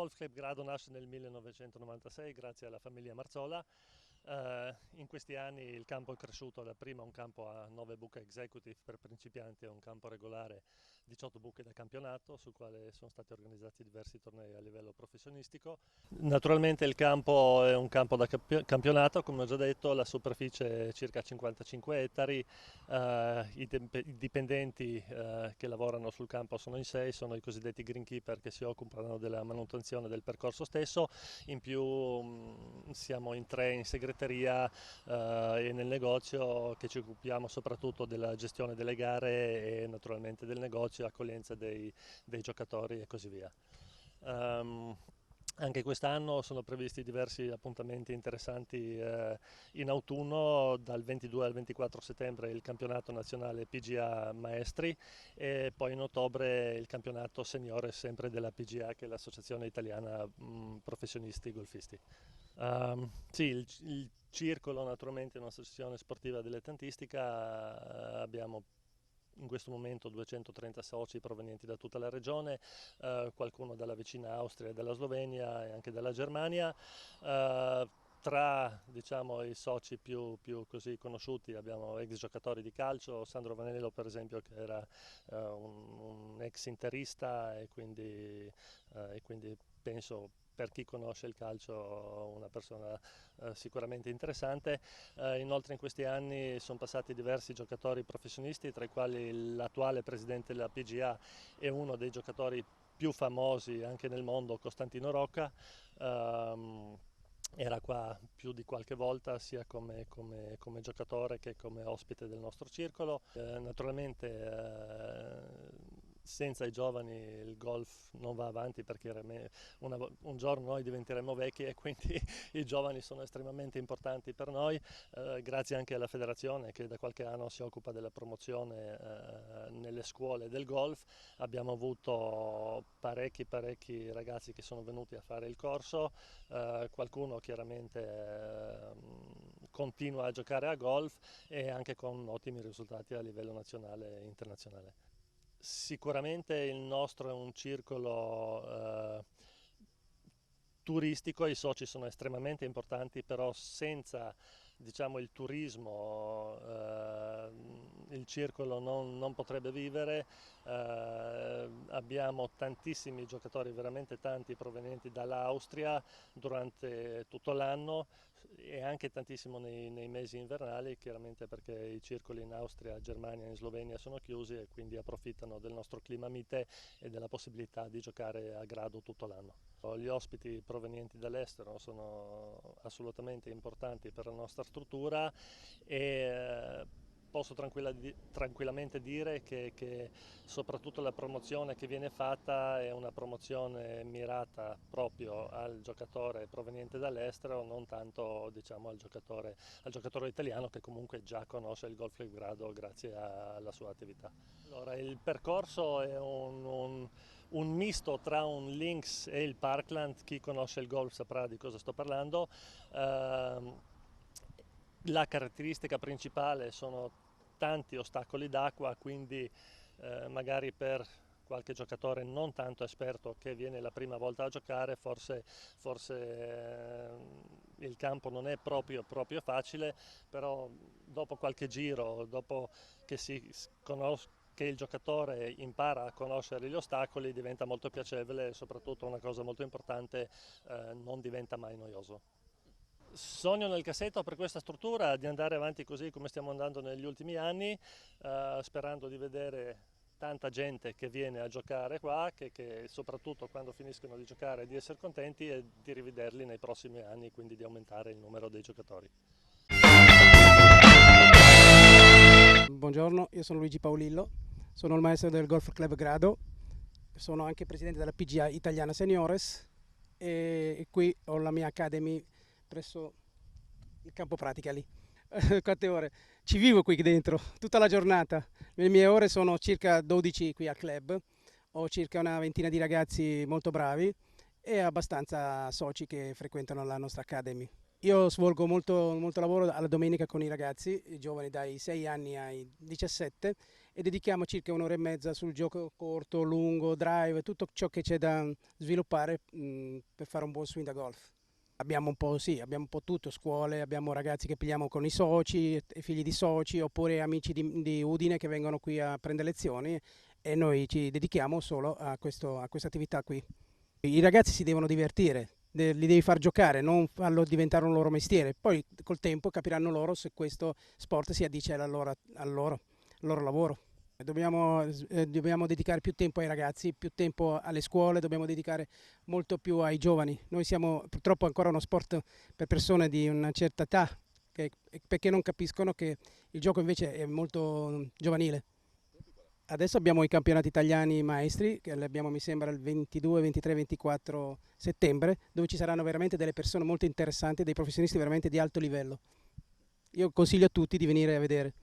Golf Club Grado nasce nel 1996 grazie alla famiglia Marzola. In questi anni il campo è cresciuto, da prima un campo a 9 buche executive per principianti e un campo regolare 18 buche da campionato, sul quale sono stati organizzati diversi tornei a livello professionistico. Naturalmente il campo è un campo da campionato, come ho già detto, la superficie è circa 55 ettari, i dipendenti che lavorano sul campo sono in 6, sono i cosiddetti greenkeeper che si occupano della manutenzione del percorso stesso, in più siamo in 3 in segreteria e nel negozio, che ci occupiamo soprattutto della gestione delle gare e naturalmente del negozio, accoglienza dei giocatori e così via. Anche quest'anno sono previsti diversi appuntamenti interessanti in autunno. Dal 22 al 24 settembre il campionato nazionale PGA Maestri e poi in ottobre il campionato seniore sempre della PGA, che è l'associazione italiana professionisti golfisti. Sì, il circolo naturalmente è un'associazione sportiva dilettantistica, abbiamo in questo momento 230 soci provenienti da tutta la regione, qualcuno dalla vicina Austria e dalla Slovenia e anche dalla Germania. Tra diciamo, i soci più così conosciuti abbiamo ex giocatori di calcio, Sandro Vanello per esempio, che era un ex interista e quindi penso, per chi conosce il calcio, una persona sicuramente interessante. Inoltre in questi anni sono passati diversi giocatori professionisti, tra i quali l'attuale presidente della PGA è uno dei giocatori più famosi anche nel mondo, Costantino Rocca. Era qua più di qualche volta sia come giocatore che come ospite del nostro circolo. Naturalmente senza i giovani il golf non va avanti, perché un giorno noi diventeremo vecchi e quindi i giovani sono estremamente importanti per noi, grazie anche alla federazione che da qualche anno si occupa della promozione nelle scuole del golf. Abbiamo avuto parecchi ragazzi che sono venuti a fare il corso, qualcuno chiaramente continua a giocare a golf e anche con ottimi risultati a livello nazionale e internazionale. Sicuramente il nostro è un circolo turistico, i soci sono estremamente importanti, però senza diciamo, il turismo il circolo non potrebbe vivere. Abbiamo tantissimi giocatori, veramente tanti, provenienti dall'Austria durante tutto l'anno e anche tantissimo nei mesi invernali, chiaramente perché i circoli in Austria, Germania e in Slovenia sono chiusi e quindi approfittano del nostro clima mite e della possibilità di giocare a grado tutto l'anno. Gli ospiti provenienti dall'estero sono assolutamente importanti per la nostra struttura e posso tranquillamente dire che soprattutto la promozione che viene fatta è una promozione mirata proprio al giocatore proveniente dall'estero, non tanto diciamo, al giocatore italiano, che comunque già conosce il Golf Club Grado grazie alla sua attività. Allora, il percorso è un misto tra un links e il parkland. Chi conosce il golf saprà di cosa sto parlando. La caratteristica principale sono tanti ostacoli d'acqua, quindi magari per qualche giocatore non tanto esperto che viene la prima volta a giocare, forse il campo non è proprio facile, però dopo qualche giro, dopo che che il giocatore impara a conoscere gli ostacoli, diventa molto piacevole e soprattutto una cosa molto importante, non diventa mai noioso. Sogno nel cassetto per questa struttura di andare avanti così come stiamo andando negli ultimi anni, sperando di vedere tanta gente che viene a giocare qua, che soprattutto quando finiscono di giocare di essere contenti e di rivederli nei prossimi anni, quindi di aumentare il numero dei giocatori. Buongiorno, io sono Luigi Paolillo, sono il maestro del Golf Club Grado, sono anche presidente della PGA Italiana Seniores e qui ho la mia academy presso il campo pratica lì. Quante ore? Ci vivo qui dentro tutta la giornata. Le mie ore sono circa 12 qui al club, ho circa una ventina di ragazzi molto bravi e abbastanza soci che frequentano la nostra academy. Io svolgo molto lavoro alla domenica con i ragazzi, i giovani dai 6 anni ai 17 e dedichiamo circa un'ora e mezza sul gioco corto, lungo, drive, tutto ciò che c'è da sviluppare per fare un buon swing da golf. Abbiamo un po', sì, abbiamo un po' tutto, scuole, abbiamo ragazzi che pigliamo con i soci, e figli di soci, oppure amici di Udine che vengono qui a prendere lezioni e noi ci dedichiamo solo a questa attività qui. I ragazzi si devono divertire, li devi far giocare, non farlo diventare un loro mestiere. Poi col tempo capiranno loro se questo sport si addice al loro lavoro. Dobbiamo dedicare più tempo ai ragazzi, più tempo alle scuole, dobbiamo dedicare molto più ai giovani. Noi siamo purtroppo ancora uno sport per persone di una certa età, perché non capiscono che il gioco invece è molto giovanile. Adesso abbiamo i campionati italiani maestri, che li abbiamo mi sembra il 22, 23, 24 settembre, dove ci saranno veramente delle persone molto interessanti, dei professionisti veramente di alto livello. Io consiglio a tutti di venire a vedere.